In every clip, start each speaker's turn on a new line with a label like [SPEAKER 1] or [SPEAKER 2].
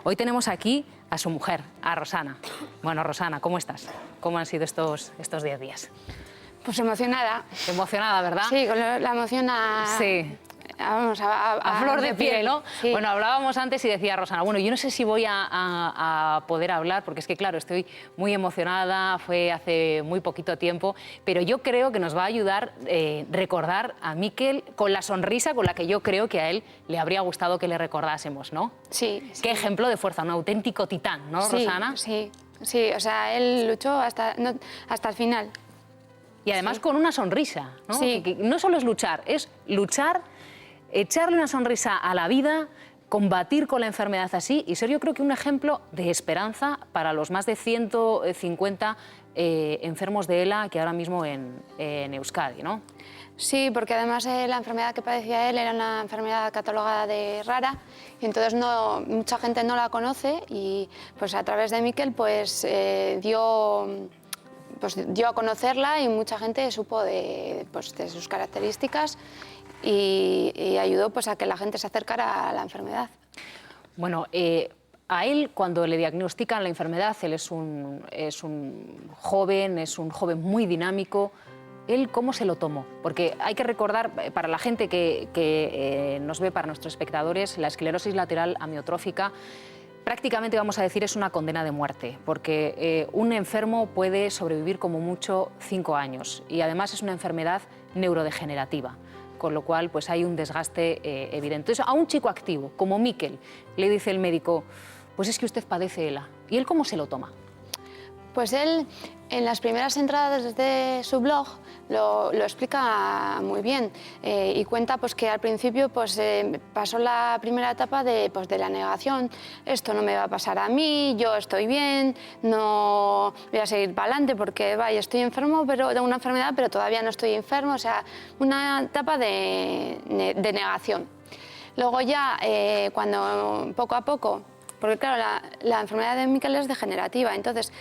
[SPEAKER 1] Hoy tenemos aquí a su mujer, a Rosana. Bueno, Rosana, ¿cómo estás? ¿Cómo han sido estos 10 días?
[SPEAKER 2] Pues emocionada.
[SPEAKER 1] Emocionada, ¿verdad?
[SPEAKER 2] Sí, con la emoción
[SPEAKER 1] Sí.
[SPEAKER 2] Vamos,
[SPEAKER 1] a flor de piel, ¿no?
[SPEAKER 2] Sí.
[SPEAKER 1] Bueno, hablábamos antes y decía Rosana, bueno, yo no sé si voy a poder hablar, porque es que, claro, estoy muy emocionada, fue hace muy poquito tiempo, pero yo creo que nos va a ayudar recordar a Mikel con la sonrisa con la que yo creo que a él le habría gustado que le recordásemos, ¿no?
[SPEAKER 2] Sí.
[SPEAKER 1] Qué ejemplo de fuerza, un auténtico titán, ¿no,
[SPEAKER 2] Sí,
[SPEAKER 1] Rosana?
[SPEAKER 2] sí, o sea, él luchó hasta el final.
[SPEAKER 1] Y además con una sonrisa, ¿no?
[SPEAKER 2] Sí.
[SPEAKER 1] Que no solo es luchar, echarle una sonrisa a la vida, combatir con la enfermedad así y ser, yo creo que un ejemplo de esperanza para los más de 150 enfermos de ELA que ahora mismo en Euskadi, ¿no?
[SPEAKER 2] Sí, porque además la enfermedad que padecía él era una enfermedad catalogada de rara y entonces mucha gente no la conoce y pues a través de Mikel pues dio a conocerla y mucha gente supo de sus características y ayudó pues a que la gente se acercara a la enfermedad.
[SPEAKER 1] Bueno, a él cuando le diagnostican la enfermedad, él es un joven muy dinámico. ¿Él cómo se lo tomó? Porque hay que recordar, para la gente que nos ve, para nuestros espectadores, la esclerosis lateral amiotrófica prácticamente, vamos a decir, es una condena de muerte, porque un enfermo puede sobrevivir como mucho 5 años y además es una enfermedad neurodegenerativa, con lo cual pues hay un desgaste evidente. Entonces, a un chico activo como Mikel le dice el médico, pues es que usted padece ELA. ¿Y él cómo se lo toma?
[SPEAKER 2] Pues él, en las primeras entradas de su blog, lo explica muy bien y cuenta pues, que al principio pues, pasó la primera etapa de la negación. Esto no me va a pasar a mí, yo estoy bien, no voy a seguir para adelante porque vaya, estoy enfermo de una enfermedad, pero todavía no estoy enfermo. O sea, una etapa de negación. Luego ya, cuando poco a poco, porque claro, la enfermedad de Mikel es degenerativa, entonces,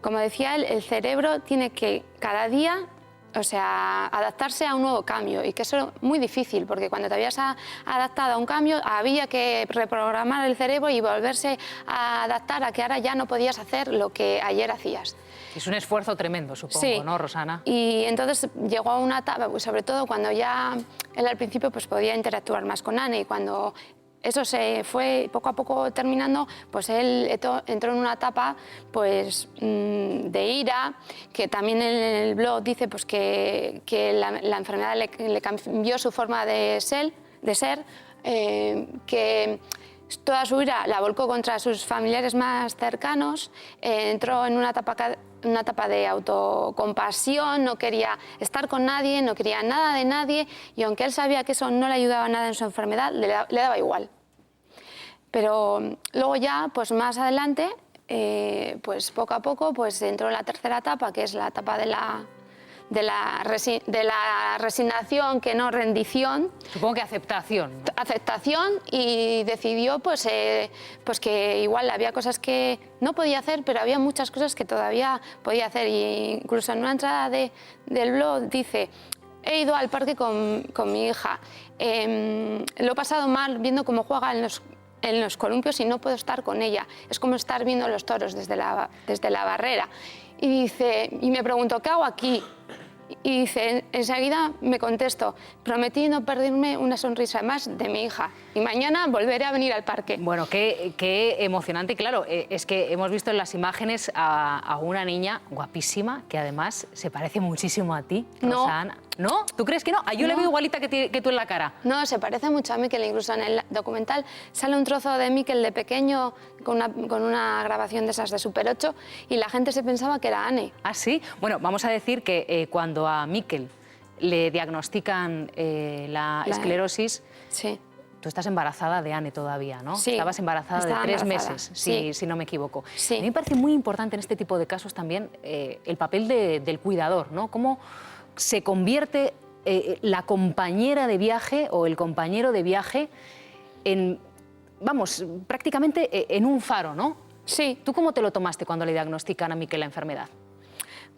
[SPEAKER 2] como decía él, el cerebro tiene que cada día, o sea, adaptarse a un nuevo cambio y que eso es muy difícil porque cuando te habías adaptado a un cambio había que reprogramar el cerebro y volverse a adaptar a que ahora ya no podías hacer lo que ayer hacías.
[SPEAKER 1] Es un esfuerzo tremendo, supongo,
[SPEAKER 2] sí.
[SPEAKER 1] ¿no, Rosana?
[SPEAKER 2] Y entonces llegó a una etapa, pues sobre todo cuando ya él al principio pues podía interactuar más con Anne y cuando eso se fue poco a poco terminando, pues él entró en una etapa pues, de ira, que también en el blog dice pues, que la enfermedad le cambió su forma de ser, que toda su ira la volcó contra sus familiares más cercanos, entró en una etapa de autocompasión, no quería estar con nadie, no quería nada de nadie y aunque él sabía que eso no le ayudaba nada en su enfermedad, le daba igual. Pero luego ya, pues más adelante, pues poco a poco pues entró en la tercera etapa, que es la etapa de la resignación, que no rendición.
[SPEAKER 1] Supongo que aceptación, ¿no?
[SPEAKER 2] Aceptación y decidió pues que igual había cosas que no podía hacer, pero había muchas cosas que todavía podía hacer. Y incluso en una entrada del blog dice, he ido al parque con mi hija, lo he pasado mal viendo cómo juega en los columpios y no puedo estar con ella. Es como estar viendo los toros desde la barrera. Y me pregunto, ¿qué hago aquí? Y dice, enseguida me contesto, prometí no perderme una sonrisa más de mi hija y mañana volveré a venir al parque.
[SPEAKER 1] Bueno, qué emocionante. Claro, es que hemos visto en las imágenes a una niña guapísima que además se parece muchísimo a ti, Rosana. ¿No? ¿Tú crees que no? Yo le veo igualita que tú en la cara.
[SPEAKER 2] No, se parece mucho a Mikel. Incluso en el documental sale un trozo de Mikel de pequeño con una grabación de esas de Super 8 y la gente se pensaba que era Anne.
[SPEAKER 1] ¿Ah, sí? Bueno, vamos a decir que cuando a Mikel le diagnostican la esclerosis,
[SPEAKER 2] sí.
[SPEAKER 1] Tú estás embarazada de Anne todavía, ¿no?
[SPEAKER 2] Sí,
[SPEAKER 1] estabas embarazada de 3 meses,
[SPEAKER 2] sí.
[SPEAKER 1] si no me equivoco.
[SPEAKER 2] Sí.
[SPEAKER 1] A mí me parece muy importante en este tipo de casos también el papel del cuidador, ¿no? Cómo se convierte la compañera de viaje o el compañero de viaje en, vamos, prácticamente en un faro, ¿no?
[SPEAKER 2] Sí.
[SPEAKER 1] ¿Tú cómo te lo tomaste cuando le diagnostican a Mikel la enfermedad?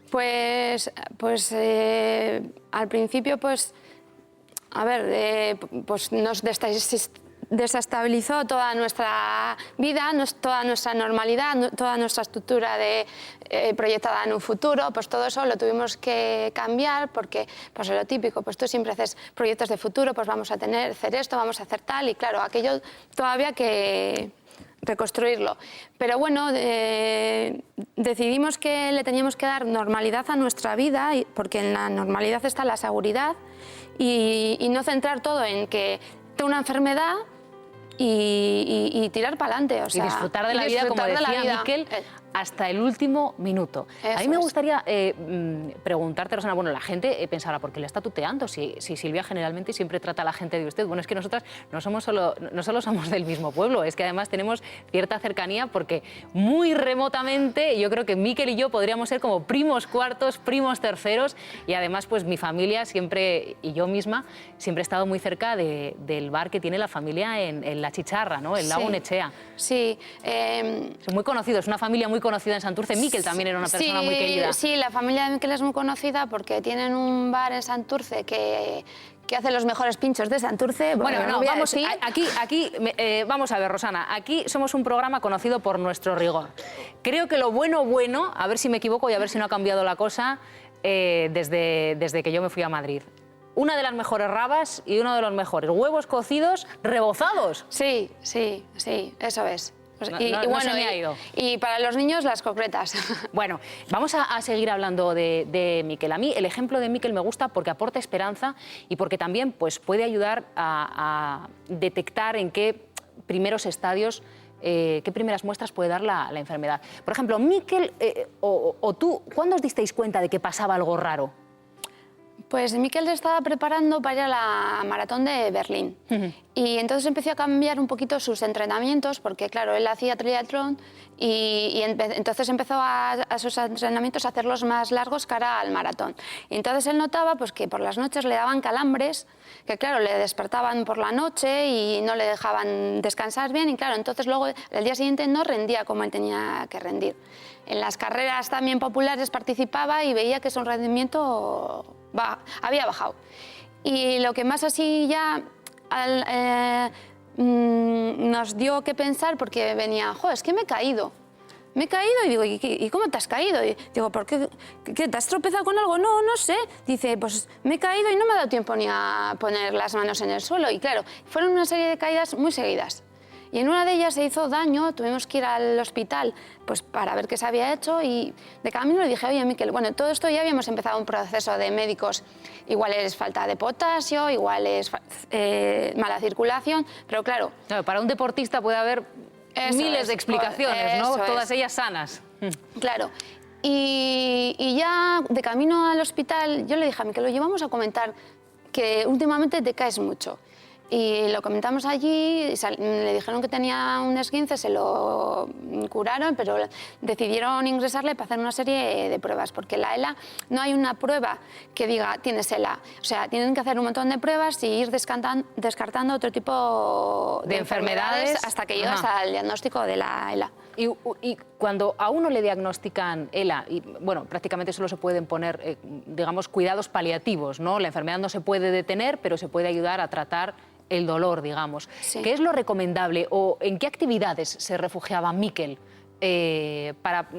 [SPEAKER 2] Pues al principio, pues, a ver, pues nos desestabilizó toda nuestra vida, toda nuestra normalidad, toda nuestra estructura proyectada en un futuro, pues todo eso lo tuvimos que cambiar porque, pues lo típico, pues tú siempre haces proyectos de futuro, pues vamos a hacer esto, vamos a hacer tal, y claro, aquello todavía que reconstruirlo. Pero bueno, decidimos que le teníamos que dar normalidad a nuestra vida, porque en la normalidad está la seguridad, y no centrar todo en que tengo una enfermedad y tirar para adelante. O sea,
[SPEAKER 1] y disfrutar de la vida, como decía Miquel, hasta el último minuto. A mí me gustaría preguntarte, Rosana, bueno, la gente pensará, ¿por qué le está tuteando? Si Silvia generalmente siempre trata a la gente de usted. Bueno, es que nosotras no solo somos del mismo pueblo, es que además tenemos cierta cercanía porque muy remotamente yo creo que Miquel y yo podríamos ser como primos cuartos, primos terceros, y además pues mi familia siempre, y yo misma, siempre he estado muy cerca del bar que tiene la familia en La Chicharra, ¿no? El Lago Nechea.
[SPEAKER 2] Sí.
[SPEAKER 1] Son muy conocidos, es una familia muy conocida en Santurce. Miquel también era una persona muy querida.
[SPEAKER 2] Sí, la familia de Miquel es muy conocida porque tienen un bar en Santurce que hace los mejores pinchos de Santurce.
[SPEAKER 1] Bueno, no, vamos, aquí vamos a ver, Rosana, aquí somos un programa conocido por nuestro rigor. Creo que lo bueno, a ver si me equivoco y a ver si no ha cambiado la cosa desde que yo me fui a Madrid. Una de las mejores rabas y uno de los mejores huevos cocidos rebozados.
[SPEAKER 2] Sí, eso es.
[SPEAKER 1] No se me ha ido.
[SPEAKER 2] Y para los niños, las concretas.
[SPEAKER 1] Bueno, vamos a seguir hablando de Miquel. A mí el ejemplo de Miquel me gusta porque aporta esperanza y porque también pues, puede ayudar a detectar en qué primeros estadios, qué primeras muestras puede dar la enfermedad. Por ejemplo, Miquel o tú, ¿cuándo os disteis cuenta de que pasaba algo raro?
[SPEAKER 2] Pues Miquel se estaba preparando para ir a la maratón de Berlín. Y entonces empezó a cambiar un poquito sus entrenamientos, porque claro, él hacía triatlón y entonces empezó a sus entrenamientos a hacerlos más largos cara al maratón. Y entonces él notaba pues, que por las noches le daban calambres, que claro, le despertaban por la noche y no le dejaban descansar bien, y claro, entonces luego el día siguiente no rendía como él tenía que rendir. En las carreras también populares participaba y veía que su rendimiento había bajado. Y lo que más así ya nos dio que pensar, porque venía, jo, es que me he caído y digo, ¿y cómo te has caído? Y digo, ¿por qué? ¿Te has tropezado con algo? No, no sé. Dice, pues me he caído y no me ha dado tiempo ni a poner las manos en el suelo. Y claro, fueron una serie de caídas muy seguidas. Y en una de ellas se hizo daño, tuvimos que ir al hospital pues, para ver qué se había hecho, y de camino le dije, oye, Miquel, bueno, todo esto ya habíamos empezado un proceso de médicos, igual es falta de potasio, igual es mala circulación, pero claro...
[SPEAKER 1] Para un deportista puede haber miles de explicaciones, ¿no? Todas ellas sanas.
[SPEAKER 2] Claro. Y ya de camino al hospital yo le dije a Miquel, oye, vamos a comentar que últimamente te caes mucho. Y lo comentamos allí, le dijeron que tenía un esguince, se lo curaron, pero decidieron ingresarle para hacer una serie de pruebas, porque la ELA no hay una prueba que diga tienes ELA. O sea, tienen que hacer un montón de pruebas y ir descartando otro tipo de enfermedades hasta que llegas al diagnóstico de la ELA.
[SPEAKER 1] Y cuando a uno le diagnostican ELA, y bueno, prácticamente solo se pueden poner, digamos, cuidados paliativos, ¿no? La enfermedad no se puede detener, pero se puede ayudar a tratar el dolor, digamos. Sí. ¿Qué es lo recomendable o en qué actividades se refugiaba Miquel para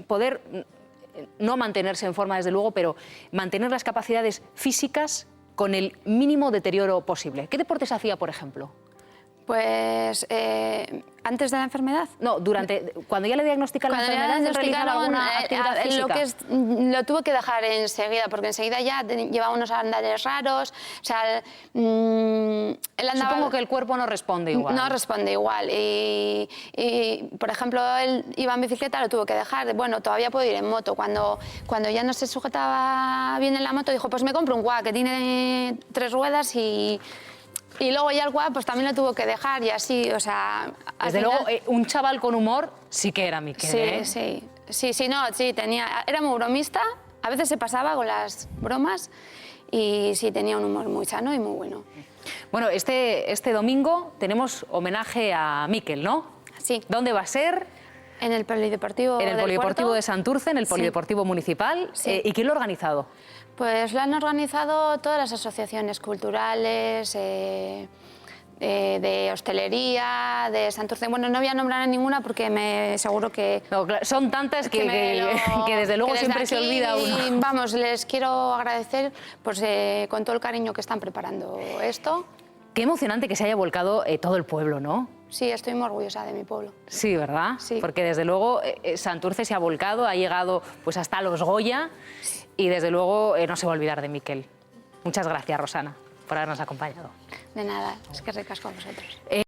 [SPEAKER 1] poder no mantenerse en forma, desde luego, pero mantener las capacidades físicas con el mínimo deterioro posible? ¿Qué deportes hacía, por ejemplo?
[SPEAKER 2] Pues antes de la enfermedad.
[SPEAKER 1] No, cuando ya le diagnosticaron la enfermedad, ¿realizaba alguna actividad física?
[SPEAKER 2] Lo tuvo que dejar enseguida, porque enseguida ya llevaba unos andares raros. O sea, él andaba...
[SPEAKER 1] Supongo que el cuerpo no responde igual.
[SPEAKER 2] No responde igual. Y, por ejemplo, él iba en bicicleta, lo tuvo que dejar. Bueno, todavía puedo ir en moto. Cuando ya no se sujetaba bien en la moto, dijo, pues me compro un quad que tiene 3 ruedas y luego ya el quad pues también lo tuvo que dejar y así, o sea...
[SPEAKER 1] Desde luego, un chaval con humor sí que era Miquel,
[SPEAKER 2] Sí, era muy bromista, a veces se pasaba con las bromas y sí, tenía un humor muy sano y muy bueno.
[SPEAKER 1] Bueno, este domingo tenemos homenaje a Miquel, ¿no?
[SPEAKER 2] Sí.
[SPEAKER 1] ¿Dónde va a ser?
[SPEAKER 2] En el Polideportivo
[SPEAKER 1] En el Polideportivo de Santurce, en el Polideportivo Municipal.
[SPEAKER 2] Sí.
[SPEAKER 1] ¿Y quién lo ha organizado?
[SPEAKER 2] Pues lo han organizado todas las asociaciones culturales, de hostelería, de Santurce. Bueno, no voy a nombrar a ninguna porque seguro que...
[SPEAKER 1] No, son tantas que desde luego siempre se olvida uno.
[SPEAKER 2] Y vamos, les quiero agradecer pues, con todo el cariño que están preparando esto.
[SPEAKER 1] Qué emocionante que se haya volcado todo el pueblo, ¿no?
[SPEAKER 2] Sí, estoy muy orgullosa de mi pueblo.
[SPEAKER 1] Sí, ¿verdad?
[SPEAKER 2] Sí.
[SPEAKER 1] Porque desde luego Santurce se ha volcado, ha llegado pues hasta los Goya y desde luego no se va a olvidar de Miquel. Muchas gracias, Rosana, por habernos acompañado.
[SPEAKER 2] De nada, es que ricasco a vosotros.